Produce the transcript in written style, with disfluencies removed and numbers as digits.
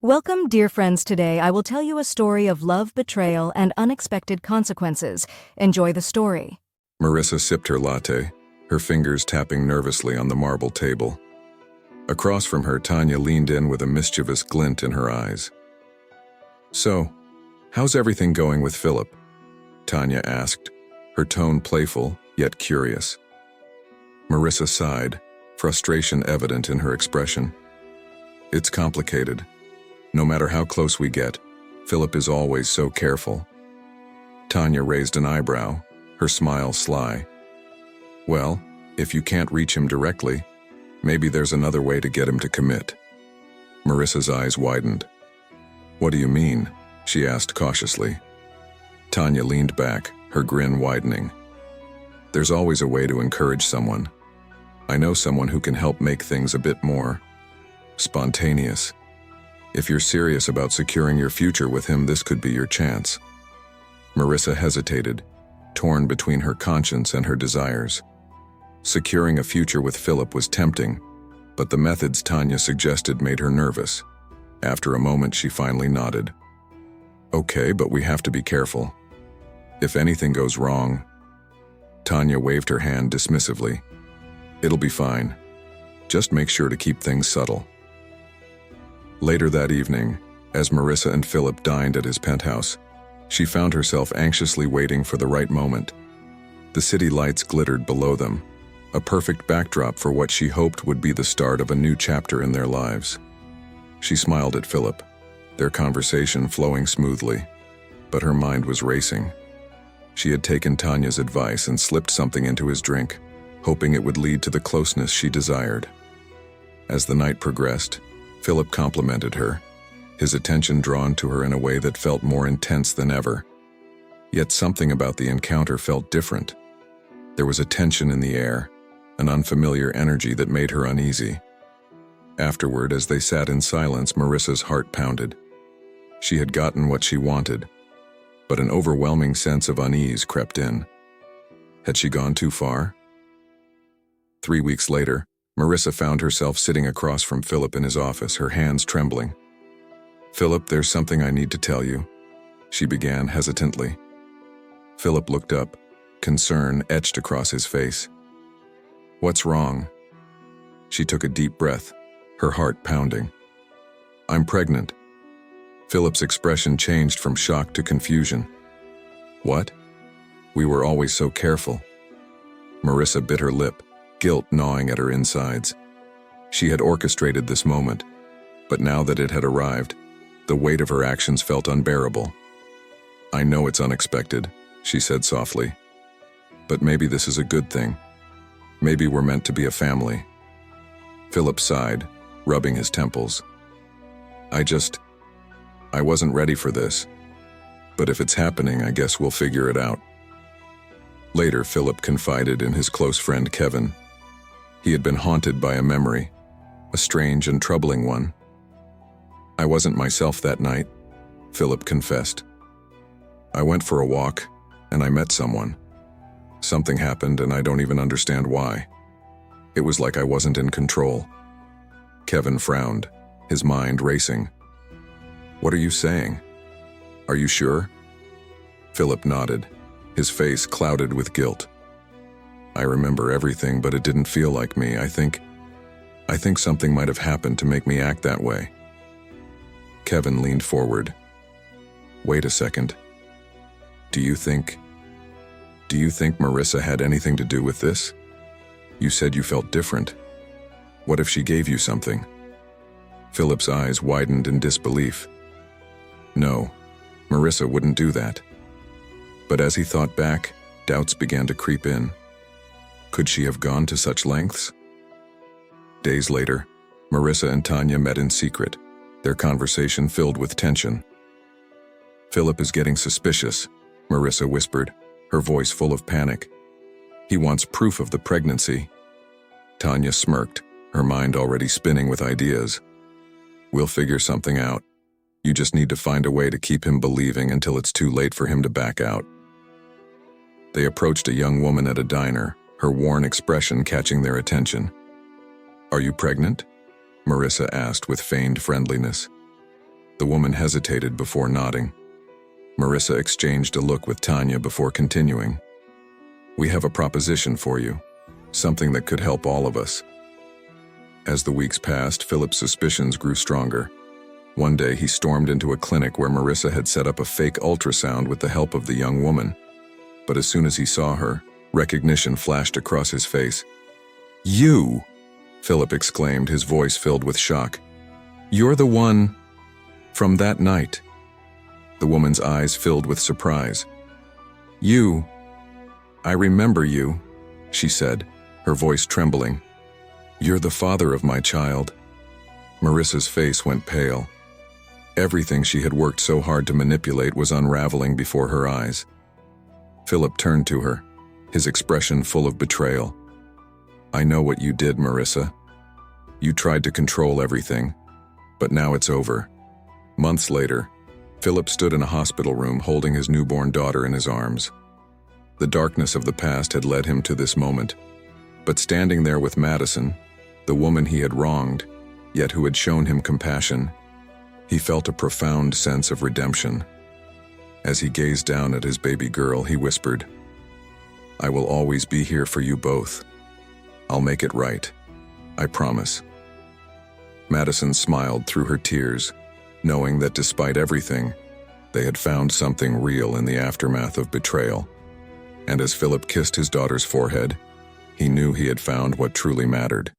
Welcome, dear friends. Today I will tell you a story of love, betrayal, and unexpected consequences. Enjoy the story. Marissa sipped her latte, her fingers tapping nervously on the marble table. Across from her, Tanya leaned in with a mischievous glint in her eyes. "So, how's everything going with Philip?" Tanya asked, her tone playful yet curious. Marissa sighed, frustration evident in her expression. "It's complicated. No matter how close we get, Philip is always so careful." Tanya raised an eyebrow, her smile sly. "Well, if you can't reach him directly, maybe there's another way to get him to commit." Marissa's eyes widened. "What do you mean?" she asked cautiously. Tanya leaned back, her grin widening. "There's always a way to encourage someone. I know someone who can help make things a bit more spontaneous. If you're serious about securing your future with him, this could be your chance." Marissa hesitated, torn between her conscience and her desires. Securing a future with Philip was tempting, but the methods Tanya suggested made her nervous. After a moment, she finally nodded. "Okay, but we have to be careful. If anything goes wrong..." Tanya waved her hand dismissively. "It'll be fine. Just make sure to keep things subtle." Later that evening, as Marissa and Philip dined at his penthouse, she found herself anxiously waiting for the right moment. The city lights glittered below them, a perfect backdrop for what she hoped would be the start of a new chapter in their lives. She smiled at Philip, their conversation flowing smoothly, but her mind was racing. She had taken Tanya's advice and slipped something into his drink, hoping it would lead to the closeness she desired. As the night progressed, Philip complimented her, his attention drawn to her in a way that felt more intense than ever. Yet something about the encounter felt different. There was a tension in the air, an unfamiliar energy that made her uneasy. Afterward, as they sat in silence, Marissa's heart pounded. She had gotten what she wanted, but an overwhelming sense of unease crept in. Had she gone too far? 3 weeks later, Marissa found herself sitting across from Philip in his office, her hands trembling. "Philip, there's something I need to tell you," she began hesitantly. Philip looked up, concern etched across his face. "What's wrong?" She took a deep breath, her heart pounding. "I'm pregnant." Philip's expression changed from shock to confusion. "What? We were always so careful." Marissa bit her lip, guilt gnawing at her insides. She had orchestrated this moment, but now that it had arrived, the weight of her actions felt unbearable. "I know it's unexpected," she said softly, "but maybe this is a good thing. Maybe we're meant to be a family." Philip sighed, rubbing his temples. I wasn't ready for this. But if it's happening, I guess we'll figure it out." Later, Philip confided in his close friend Kevin. He had been haunted by a memory, a strange and troubling one. "I wasn't myself that night," Philip confessed. "I went for a walk, and I met someone. Something happened, and I don't even understand why. It was like I wasn't in control." Kevin frowned, his mind racing. "What are you saying? Are you sure?" Philip nodded, his face clouded with guilt. "I remember everything, but it didn't feel like me. I think something might have happened to make me act that way." Kevin leaned forward. "Wait a second. Do you think Marissa had anything to do with this? You said you felt different. What if she gave you something?" Philip's eyes widened in disbelief. No, Marissa wouldn't do that. But as he thought back, doubts began to creep in. Could she have gone to such lengths? Days later, Marissa and Tanya met in secret, their conversation filled with tension. "Philip is getting suspicious," Marissa whispered, her voice full of panic. "He wants proof of the pregnancy." Tanya smirked, her mind already spinning with ideas. "We'll figure something out. You just need to find a way to keep him believing until it's too late for him to back out." They approached a young woman at a diner, her worn expression catching their attention. "Are you pregnant?" Marissa asked with feigned friendliness. The woman hesitated before nodding. Marissa exchanged a look with Tanya before continuing. "We have a proposition for you, something that could help all of us." As the weeks passed, Philip's suspicions grew stronger. One day he stormed into a clinic where Marissa had set up a fake ultrasound with the help of the young woman. But as soon as he saw her, recognition flashed across his face. "You!" Philip exclaimed, his voice filled with shock. "You're the one from that night." The woman's eyes filled with surprise. "You? I remember you," she said, her voice trembling. "You're the father of my child." Marissa's face went pale. Everything she had worked so hard to manipulate was unraveling before her eyes. Philip turned to her, his expression full of betrayal. "I know what you did, Marissa. You tried to control everything, but now it's over." Months later, Philip stood in a hospital room holding his newborn daughter in his arms. The darkness of the past had led him to this moment, but standing there with Madison, the woman he had wronged, yet who had shown him compassion, he felt a profound sense of redemption. As he gazed down at his baby girl, he whispered, "I will always be here for you both. I'll make it right. I promise." Madison smiled through her tears, knowing that despite everything, they had found something real in the aftermath of betrayal. And as Philip kissed his daughter's forehead, he knew he had found what truly mattered.